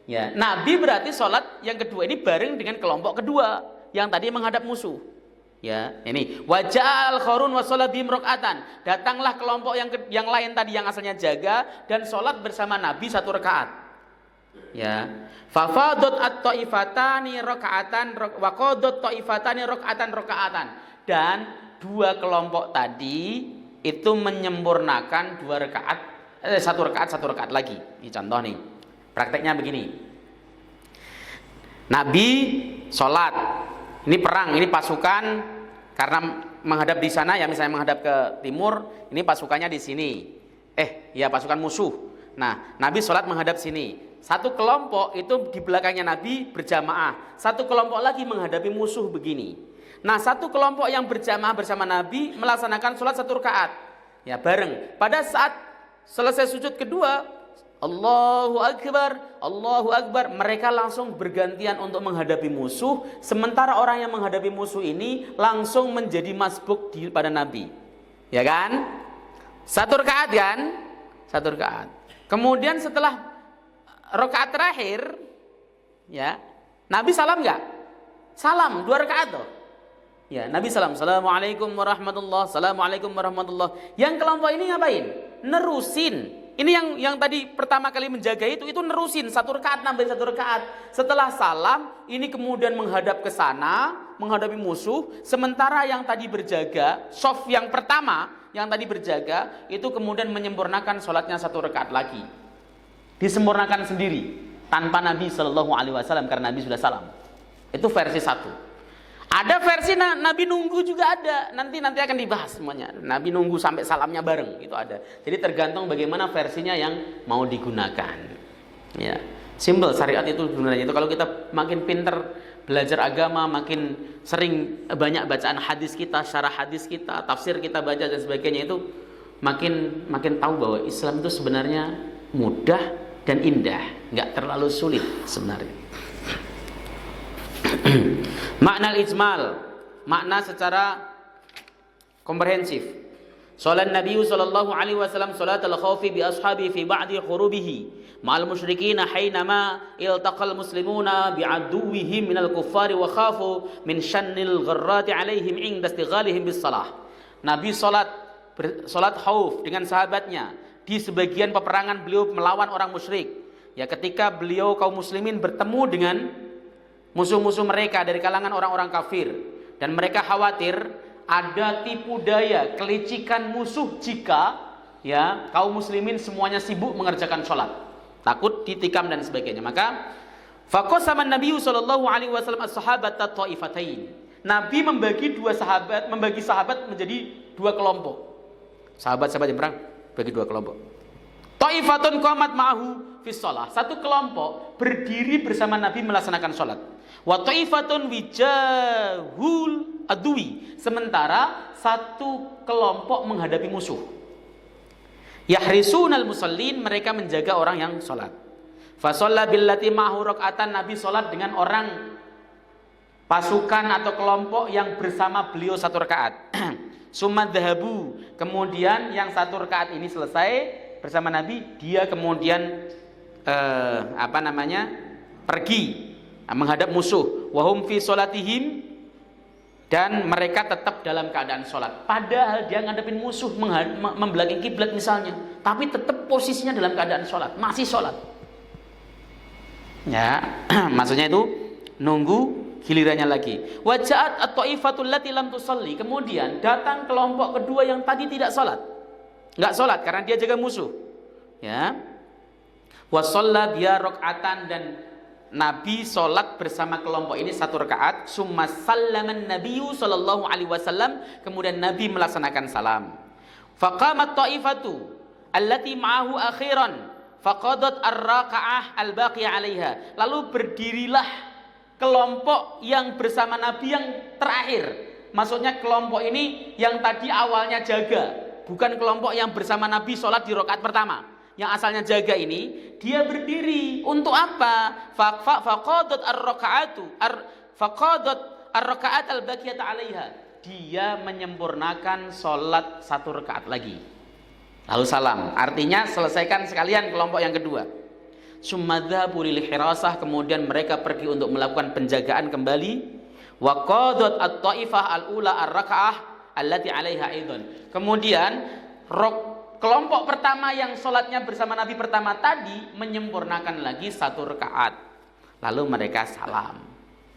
Ya, Nabi berarti sholat yang kedua ini bareng dengan kelompok kedua yang tadi menghadap musuh. Ya, ini wajal khorun wasolat bim rokatan. Datanglah kelompok yang lain tadi yang asalnya jaga dan sholat bersama Nabi 1 rakaat. Ya, fafadot at-taifatani rakaatan waqadot taifatani rakaatan. Dan 2 kelompok tadi itu menyempurnakan 1 rakaat lagi. Ini contoh nih. Prakteknya begini. Nabi sholat. Ini perang, ini pasukan karena menghadap di sana ya, misalnya menghadap ke timur, ini pasukannya di sini. Ya pasukan musuh. Nah, Nabi sholat menghadap sini. 1 kelompok itu di belakangnya Nabi berjamaah. 1 kelompok lagi menghadapi musuh begini. Nah, 1 kelompok yang berjamaah bersama Nabi melaksanakan sholat 1 rakaat. Ya, bareng. Pada saat selesai sujud kedua, Allahu Akbar, mereka langsung bergantian untuk menghadapi musuh, sementara orang yang menghadapi musuh ini langsung menjadi masbuk pada Nabi. Ya kan? 1 rakaat kan? 1 rakaat. Kemudian setelah rakaat terakhir, ya, Nabi salam enggak? Salam 2 rakaat tuh. Ya, Nabi salam. Assalamualaikum warahmatullahi. Assalamualaikum warahmatullahi. Yang kelompok ini ngapain? Nerusin. Ini yang tadi pertama kali menjaga itu nerusin 1 rakaat nambahin 1 rakaat. Setelah salam, ini kemudian menghadap ke sana, menghadapi musuh, sementara yang tadi berjaga, shaf yang pertama yang tadi berjaga itu kemudian menyempurnakan sholatnya 1 rakaat lagi. Disempurnakan sendiri tanpa Nabi Shallallahu alaihi wasallam karena Nabi sudah salam. Itu versi 1. Ada versi Nabi nunggu juga ada. Nanti akan dibahas semuanya. Nabi nunggu sampai salamnya bareng, itu ada. Jadi tergantung bagaimana versinya yang mau digunakan. Ya, simple syariat itu sebenarnya. Itu kalau kita makin pinter belajar agama, makin sering banyak bacaan hadis kita, syarah hadis kita, tafsir kita baca dan sebagainya, itu makin tahu bahwa Islam itu sebenarnya mudah dan indah, nggak terlalu sulit sebenarnya. Makna al-ijmal, makna secara komprehensif. Salat Nabi sallallahu alaihi wasallam salat al-khawfi bi ashabi fi ba'di khurubihi ma'al musyrikin hainama iltaqal muslimuna bi'aduwwihim minal kuffari wa khafu min shannil gharrati alaihim inda istighalihim bis salah. Nabi salat khauf dengan sahabatnya di sebagian peperangan beliau melawan orang musyrik. Ya, ketika beliau kaum muslimin bertemu dengan musuh-musuh mereka dari kalangan orang-orang kafir, dan mereka khawatir ada tipu daya, kelicikan musuh jika ya kaum muslimin semuanya sibuk mengerjakan sholat, takut ditikam dan sebagainya. Maka faqasama Nabi sallallahu alaihi wasallam as-sahabat ta'ifatain. Nabi membagi sahabat menjadi 2 kelompok. Sahabat-sahabat yang perang bagi 2 kelompok. Ta'ifatun qamat ma'ahu fi shalah. 1 kelompok berdiri bersama Nabi melaksanakan sholat. Wa ta'ifatun wijahul adwi. Sementara 1 kelompok menghadapi musuh. Yahrisunal musallin, mereka menjaga orang yang sholat. Fa shalla billati ma'ahu rakaatan. Nabi sholat dengan orang pasukan atau kelompok yang bersama beliau 1 rakaat. Summa dhahabu. Kemudian yang 1 rakaat ini selesai bersama Nabi, dia kemudian pergi menghadap musuh. Wahum fi sholatihim, dan mereka tetap dalam keadaan sholat. Padahal dia ngadepin musuh membelakangi kiblat misalnya, tapi tetap posisinya dalam keadaan sholat, masih sholat. Ya, maksudnya itu nunggu gilirannya lagi. Waja'at at-ta'ifatul lati lam tusalli. Kemudian datang kelompok kedua yang tadi tidak sholat, nggak sholat karena dia jaga musuh. Ya, wa shalla biya rakaatan, dan Nabi sholat bersama kelompok ini 1 rakaat. Summa sallaman Nabiyyu sallallahu alaihi wasallam, kemudian Nabi melaksanakan salam. Faqamat ta'ifatu allati ma'ahu akhiran faqadat ar-raka'ah al-baqiyah 'alaiha. Lalu berdirilah kelompok yang bersama Nabi yang terakhir. Maksudnya kelompok ini yang tadi awalnya jaga, bukan kelompok yang bersama Nabi sholat di rakaat pertama. Yang asalnya jaga ini, dia berdiri. Untuk apa? Faqadat ar-raka'at al-baqiyata 'alaiha. Dia menyempurnakan sholat 1 rakaat lagi. Lalu salam. Artinya selesaikan sekalian kelompok yang kedua. Summa dhahabu lil hirasah, kemudian mereka pergi untuk melakukan penjagaan kembali. Wa qadat at-taifah al-ula ar-raka'ah allati 'alaiha aidan. Kemudian kelompok pertama yang sholatnya bersama Nabi pertama tadi menyempurnakan lagi 1 rakaat. Lalu mereka salam.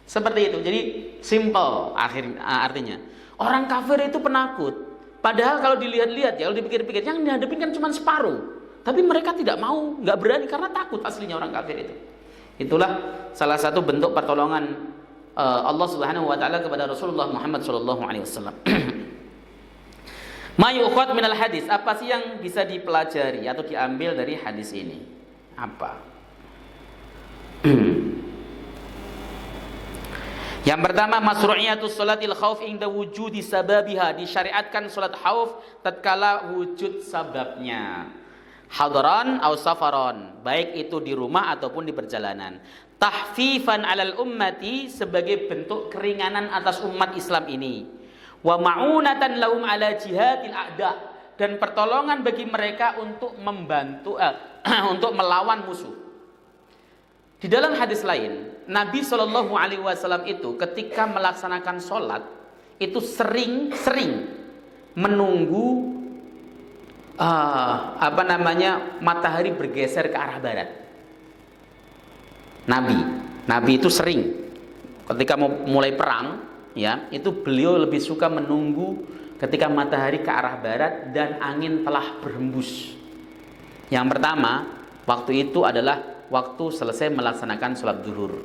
Seperti itu. Jadi simple artinya. Orang kafir itu penakut. Padahal kalau dilihat-lihat ya, kalau dipikir-pikir, yang dihadapin kan cuma separuh. Tapi mereka tidak mau, nggak berani karena takut aslinya orang kafir itu. Itulah salah satu bentuk pertolongan Allah Subhanahu wa taala kepada Rasulullah Muhammad sallallahu alaihi wasallam. Ma yu'khadh minal hadis, apa sih yang bisa dipelajari atau diambil dari hadis ini? Apa? Yang pertama, masru'iyatus sholatil khauf inda wujudi sababiha, disyariatkan salat khauf tatkala wujud sababnya. Hadaran aw safaron, baik itu di rumah ataupun di perjalanan. Tahfifan 'alal ummati, sebagai bentuk keringanan atas umat Islam ini. Wa ma'unatan lahum 'ala jihadil a'da, dan pertolongan bagi mereka untuk membantu untuk melawan musuh. Di dalam hadis lain, Nabi Shallallahu Alaihi Wasallam itu ketika melaksanakan sholat itu sering menunggu matahari bergeser ke arah barat. Nabi itu sering ketika mau mulai perang, ya, itu beliau lebih suka menunggu ketika matahari ke arah barat dan angin telah berhembus. Yang pertama, waktu itu adalah waktu selesai melaksanakan sholat zuhur.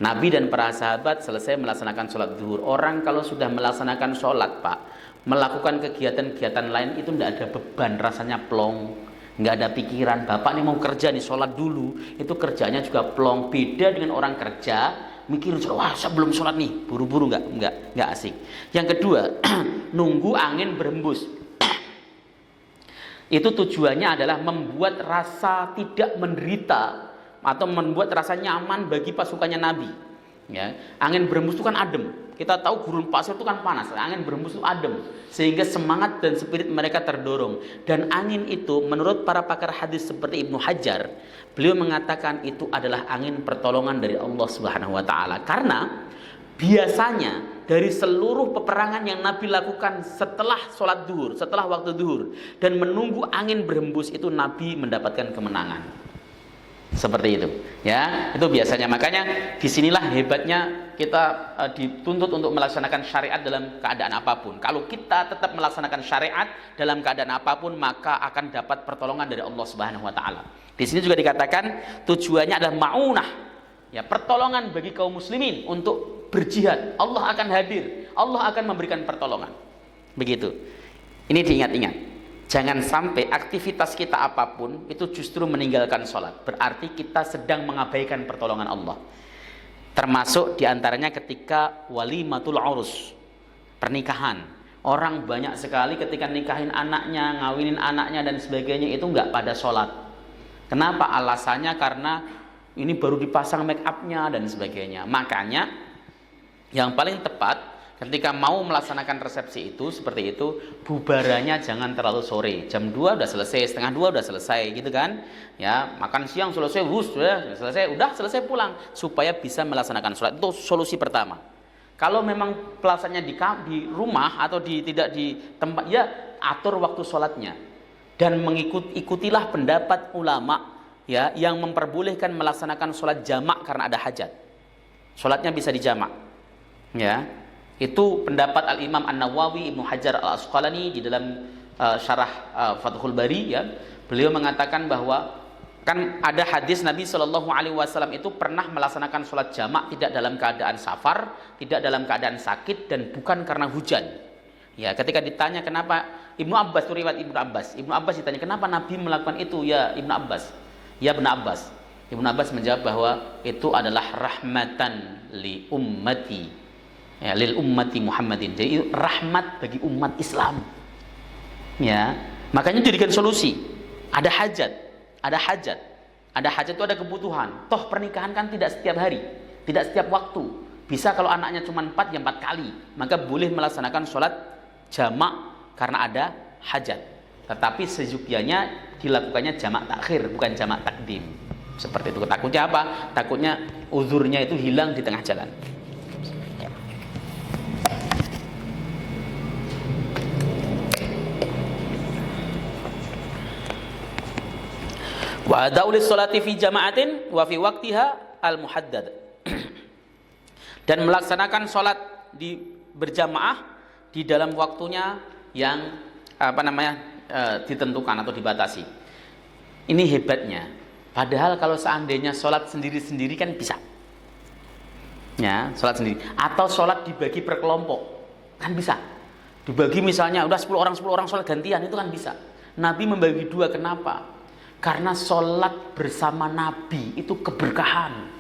Nabi dan para sahabat selesai melaksanakan sholat zuhur. Orang kalau sudah melaksanakan sholat, Pak, melakukan kegiatan-kegiatan lain itu tidak ada beban, rasanya plong, nggak ada pikiran. Bapak nih mau kerja nih, sholat dulu, itu kerjanya juga plong. Beda dengan orang kerja mikir, wah sebelum sholat nih, buru-buru, nggak asik. Yang kedua, nunggu angin berhembus. Itu tujuannya adalah membuat rasa tidak menderita atau membuat rasa nyaman bagi pasukannya Nabi. Ya, angin berhembus itu kan adem. Kita tahu gurun pasir itu kan panas. Angin berhembus itu adem, sehingga semangat dan spirit mereka terdorong. Dan angin itu, menurut para pakar hadis seperti Ibnu Hajar, beliau mengatakan itu adalah angin pertolongan dari Allah Subhanahu Wa Taala. Karena biasanya dari seluruh peperangan yang Nabi lakukan setelah sholat duhur, setelah waktu duhur, dan menunggu angin berhembus, itu Nabi mendapatkan kemenangan. Seperti itu, ya, itu biasanya. Makanya disinilah hebatnya kita dituntut untuk melaksanakan syariat dalam keadaan apapun. Kalau kita tetap melaksanakan syariat dalam keadaan apapun, maka akan dapat pertolongan dari Allah Subhanahu Wa Taala. Di sini juga dikatakan tujuannya adalah ma'unah, ya, pertolongan bagi kaum muslimin untuk berjihad. Allah akan hadir, Allah akan memberikan pertolongan. Begitu. Ini diingat-ingat. Jangan sampai aktivitas kita apapun itu justru meninggalkan sholat. Berarti kita sedang mengabaikan pertolongan Allah. Termasuk diantaranya ketika walimatul urus, pernikahan. Orang banyak sekali ketika nikahin anaknya, ngawinin anaknya dan sebagainya itu nggak pada sholat. Kenapa? Alasannya karena ini baru dipasang make upnya dan sebagainya. Makanya yang paling tepat ketika mau melaksanakan resepsi itu seperti itu, bubarannya jangan terlalu sore. Jam 2 udah selesai, setengah 2 udah selesai gitu kan. Ya, makan siang selesai, udah selesai pulang supaya bisa melaksanakan sholat. Itu solusi pertama. Kalau memang pelaksanaannya di rumah atau tidak di tempat, ya atur waktu sholatnya. Dan ikutilah pendapat ulama, ya, yang memperbolehkan melaksanakan sholat jamak karena ada hajat. Sholatnya bisa dijamak. Ya. Itu pendapat Al-Imam An-Nawawi, Ibnu Hajar Al-Asqalani di dalam syarah Fathul Bari, ya. Beliau mengatakan bahwa kan ada hadis Nabi Shallallahu Alaihi Wasallam itu pernah melaksanakan sholat jamak tidak dalam keadaan safar, tidak dalam keadaan sakit, dan bukan karena hujan. Ya, ketika ditanya kenapa, Ibnu Abbas, itu riwayat Ibnu Abbas ditanya kenapa Nabi melakukan itu, ya Ibnu Abbas, ya Ibnu Abbas. Ibnu Abbas menjawab bahwa itu adalah rahmatan li ummati, ya, lil ummati Muhammadin. Jadi rahmat bagi umat Islam. Ya, makanya jadikan solusi. Ada hajat, ada hajat. Ada hajat itu ada kebutuhan. Toh pernikahan kan tidak setiap hari, tidak setiap waktu. Bisa kalau anaknya cuma 4 ya 4 kali, maka boleh melaksanakan sholat jamak karena ada hajat. Tetapi seyogyanya dilakukannya jamak takhir, bukan jamak takdim. Seperti itu. Takutnya apa? Takutnya uzurnya itu hilang di tengah jalan. Wa adaulis sholati fi jama'atin wa fi waqtiha al-muhaddad. Dan melaksanakan sholat berjamaah di dalam waktunya yang ditentukan atau dibatasi. Ini hebatnya. Padahal kalau seandainya sholat sendiri-sendiri kan bisa. Ya, sholat sendiri. Atau sholat dibagi per kelompok kan bisa. Dibagi misalnya udah 10 orang sholat gantian, itu kan bisa. Nabi membagi 2, kenapa? Karena sholat bersama Nabi itu keberkahan.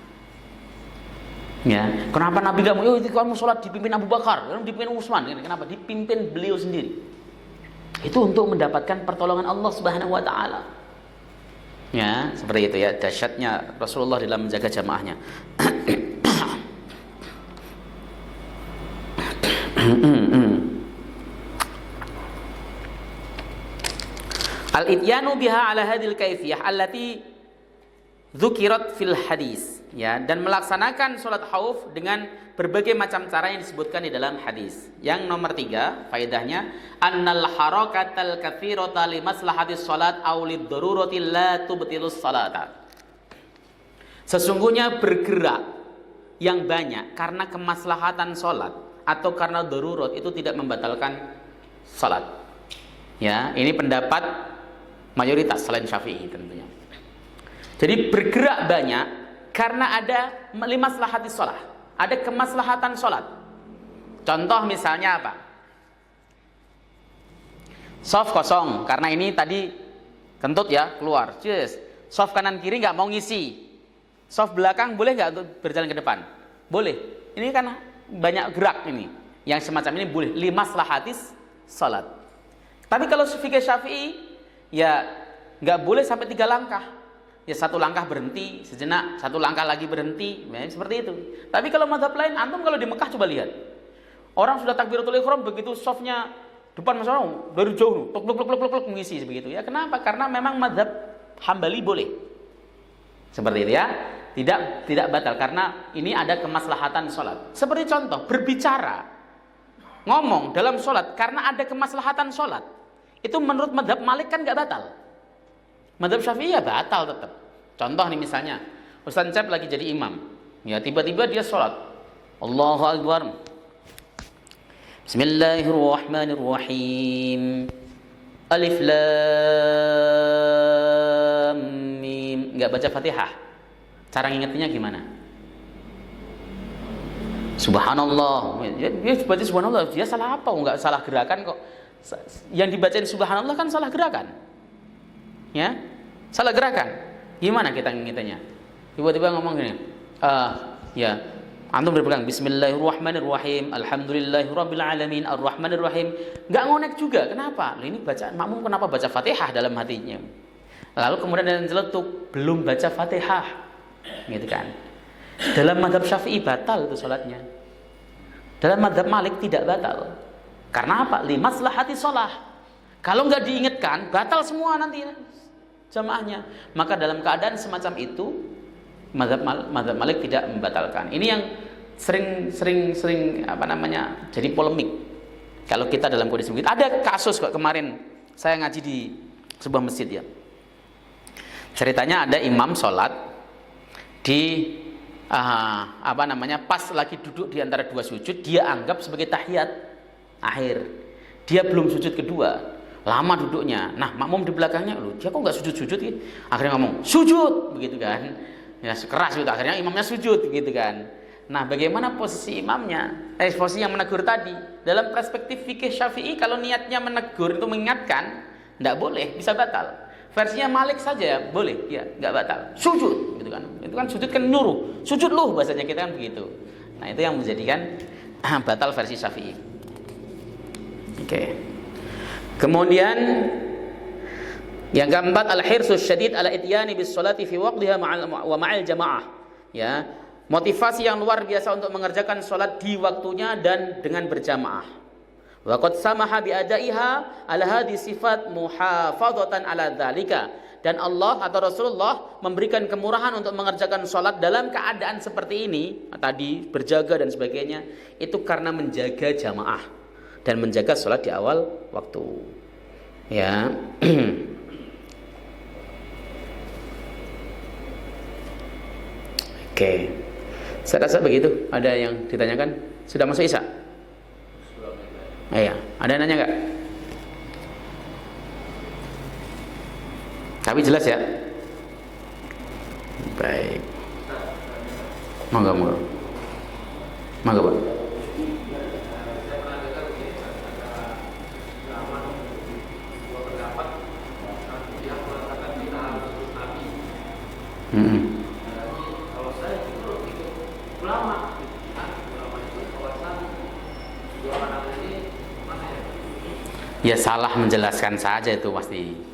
Ya, kenapa Nabi gak mau? Kamu sholat dipimpin Abu Bakar, kamu dipimpin Utsman. Kenapa? Dipimpin beliau sendiri. Itu untuk mendapatkan pertolongan Allah Subhanahu Wa Taala. Ya, seperti itu ya, dahsyatnya Rasulullah dalam menjaga jamaahnya. Al-ityanu biha ala hadil kaifiyah allati dzukirat fil hadis, ya, dan melaksanakan sholat khauf dengan berbagai macam cara yang disebutkan di dalam hadis. Yang nomor 3 faedahnya, annal harakatal katsirata li maslahatis sholat aw lid darurati la tubtilus salata. Sesungguhnya bergerak yang banyak karena kemaslahatan sholat atau karena darurat itu tidak membatalkan sholat. Ya, ini pendapat mayoritas selain Syafi'i tentunya. Jadi bergerak banyak karena ada limaslahatis sholat, ada kemaslahatan sholat. Contoh misalnya apa? Shaf kosong, karena ini tadi kentut ya, keluar. Yes. Shaf kanan kiri nggak mau ngisi. Shaf belakang boleh nggak untuk berjalan ke depan? Boleh. Ini kan banyak gerak ini. Yang semacam ini boleh. Limaslahatis sholat. Tapi kalau fikih Syafi'i, ya nggak boleh sampai 3 langkah. Ya 1 langkah berhenti sejenak, 1 langkah lagi berhenti, ya, seperti itu. Tapi kalau mazhab lain, antum kalau di Mekah coba lihat, orang sudah takbiratul ihram begitu softnya depan masalah dari jauh, pluk mengisi begitu ya. Kenapa? Karena memang mazhab Hambali boleh. Seperti itu ya. Tidak batal karena ini ada kemaslahatan sholat. Seperti contoh berbicara, ngomong dalam sholat karena ada kemaslahatan sholat. Itu menurut mazhab Malik kan nggak batal. Mazhab Syafi'i ya batal tetap. Contoh nih misalnya, Ustaz Cep lagi jadi imam, ya tiba-tiba dia sholat, Allahu Akbar, Bismillahirrahmanirrahim, Alif Lam Mim, nggak baca Fatihah. Cara ngingetinnya gimana? Subhanallah, dia baca Subhanallah, dia salah apa? Nggak salah gerakan kok. Yang dibacain Subhanallah kan salah gerakan, ya, salah gerakan. Gimana kita ngingetinnya? Tiba-tiba ngomong gini, ya, antum berpegang Bismillahirrahmanirrahim, Alhamdulillahirabbil alamin, Arrahmanirrahim. Nggak ngonek juga. Kenapa? Ini baca makmum kenapa baca Fatihah dalam hatinya? Lalu kemudian ada yang celetuk, belum baca Fatihah. Gitu kan. Dalam mazhab Syafi'i batal itu salatnya. Dalam mazhab Malik tidak batal. Karena apa? Limaslahati shalah. Kalau nggak diingatkan, batal semua nanti jamaahnya. Maka dalam keadaan semacam itu, mazhab Malik tidak membatalkan. Ini yang sering jadi polemik. Kalau kita dalam kondisi begitu, ada kasus kok kemarin saya ngaji di sebuah masjid ya. Ceritanya ada imam sholat di pas lagi duduk di antara 2 sujud, dia anggap sebagai tahiyat akhir. Dia belum sujud kedua, lama duduknya. Nah, makmum di belakangnya, loh, dia kok nggak sujud-sujud gitu? Akhirnya ngomong, sujud, begitu kan? Ya keras gitu. Akhirnya imamnya sujud, gitu kan? Nah, bagaimana posisi imamnya? Posisi yang menegur tadi. Dalam perspektif fikih Syafi'i, kalau niatnya menegur itu mengingatkan, nggak boleh, bisa batal. Versinya Malik saja boleh, ya nggak batal. Sujud, gitu kan? Itu kan sujud kan nyuruh, sujud loh bahasanya kita kan begitu. Nah, itu yang menjadikan batal versi Syafi'i. Oke. Kemudian yang keempat, al-hirsus syadid ala ityani bis sholati fi waqtiha ma'al jamaah. Ya, motivasi yang luar biasa untuk mengerjakan sholat di waktunya dan dengan berjamaah. Wa qad samaha bi adaiha ala hadhi sifat muhafadzatan ala dzalika. Dan Allah atau Rasulullah memberikan kemurahan untuk mengerjakan sholat dalam keadaan seperti ini, tadi berjaga dan sebagainya, itu karena menjaga jamaah dan menjaga sholat di awal waktu. Ya. Oke. Saya rasa begitu. Ada yang ditanyakan? Sudah masuk Isya? Iya. Ada yang nanya nggak? Tapi jelas ya. Baik. Monggo. Monggo, Pak. Kalau saya itu ikut ulama itu kawasan dua anak ini mana ya? Ya salah menjelaskan saja itu pasti.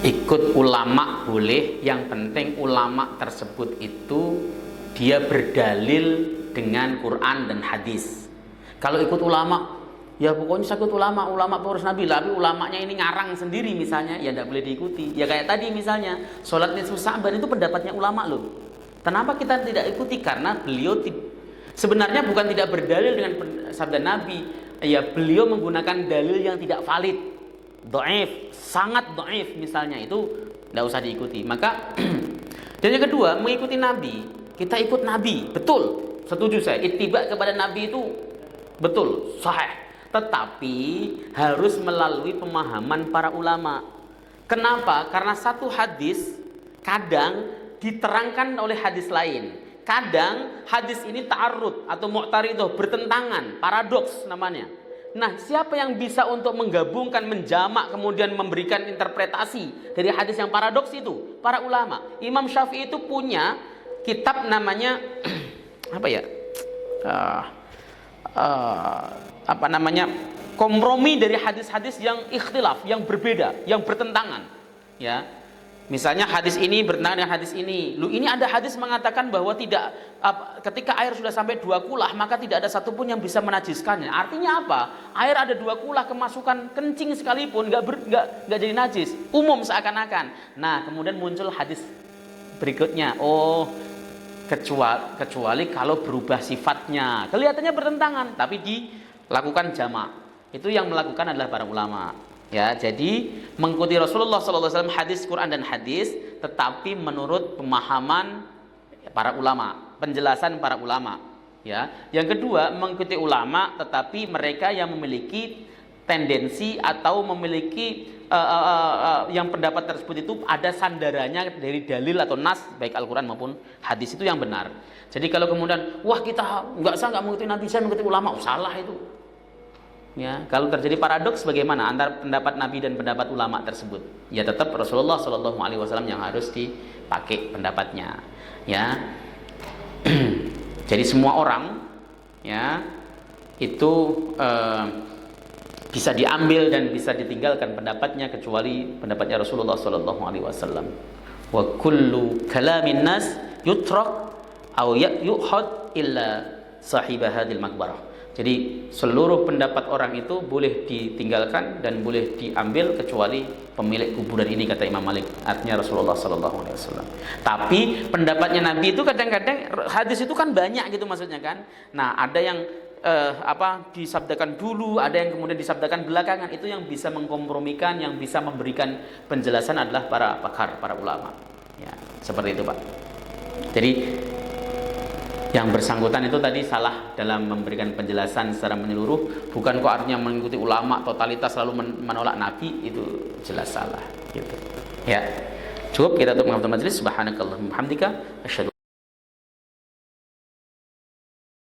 Ikut ulama boleh, yang penting ulama tersebut itu dia berdalil dengan Quran dan hadis. Kalau ikut ulama, ya pokoknya saya ikut ulama pengurus Nabi, tapi ulamanya ini ngarang sendiri misalnya, ya tidak boleh diikuti. Ya kayak tadi misalnya, sholat nisfu Sa'ban itu pendapatnya ulama loh. Kenapa kita tidak ikuti? Karena beliau sebenarnya bukan tidak berdalil dengan sabda Nabi, ya beliau menggunakan dalil yang tidak valid. Dhaif, sangat dhaif misalnya, itu tidak usah diikuti. Maka dan yang kedua, mengikuti Nabi, kita ikut Nabi, betul, setuju saya, ittiba kepada Nabi itu betul, sahih. Tetapi harus melalui pemahaman para ulama. Kenapa? Karena satu hadis kadang diterangkan oleh hadis lain. Kadang hadis ini ta'arud atau mu'taridah, bertentangan, paradoks namanya. Nah, siapa yang bisa untuk menggabungkan, menjamak, kemudian memberikan interpretasi dari hadis yang paradoks itu? Para ulama. Imam Syafi'i itu punya kitab namanya apa ya? Kompromi dari hadis-hadis yang ikhtilaf, yang berbeda, yang bertentangan. Ya. Misalnya hadis ini bertentangan dengan hadis ini. Ini ada hadis mengatakan bahwa ketika air sudah sampai 2 kulah maka tidak ada satupun yang bisa menajiskannya. Artinya apa? Air ada 2 kulah kemasukan kencing sekalipun nggak jadi najis. Umum seakan-akan. Nah, kemudian muncul hadis berikutnya. Oh, kecuali kalau berubah sifatnya. Kelihatannya bertentangan, tapi dilakukan jamak. Itu yang melakukan adalah para ulama. Ya, jadi mengikuti Rasulullah SAW hadis Quran dan hadis, tetapi menurut pemahaman para ulama, penjelasan para ulama. Ya, yang kedua mengikuti ulama, tetapi mereka yang memiliki tendensi atau memiliki yang pendapat tersebut itu ada sandarannya dari dalil atau nas, baik Al-Quran maupun hadis, itu yang benar. Jadi kalau kemudian saya nggak mengikuti Nabi, saya mengikuti ulama, salah itu. Ya, kalau terjadi paradoks bagaimana antara pendapat Nabi dan pendapat ulama tersebut? Ya tetap Rasulullah SAW yang harus dipakai pendapatnya. Ya, jadi semua orang ya itu bisa diambil dan bisa ditinggalkan pendapatnya kecuali pendapatnya Rasulullah SAW. Wa kullu kalamin nas yutrak aw yu'had illa sahibah hadil makbarah. Jadi seluruh pendapat orang itu boleh ditinggalkan dan boleh diambil kecuali pemilik kuburan ini, kata Imam Malik. Artinya Rasulullah SAW. Tapi pendapatnya Nabi itu kadang-kadang hadis itu kan banyak gitu maksudnya kan. Nah, ada yang disabdakan dulu, ada yang kemudian disabdakan belakangan. Itu yang bisa mengkompromikan, yang bisa memberikan penjelasan adalah para pakar, para ulama. Ya, seperti itu, Pak. Jadi yang bersangkutan itu tadi salah dalam memberikan penjelasan secara menyeluruh, bukan kok artinya mengikuti ulama totalitas selalu menolak Nabi, itu jelas salah gitu. Ya. Cukup kita untuk mengakhiri majelis. Subhanakallahumma hamdika asyhadu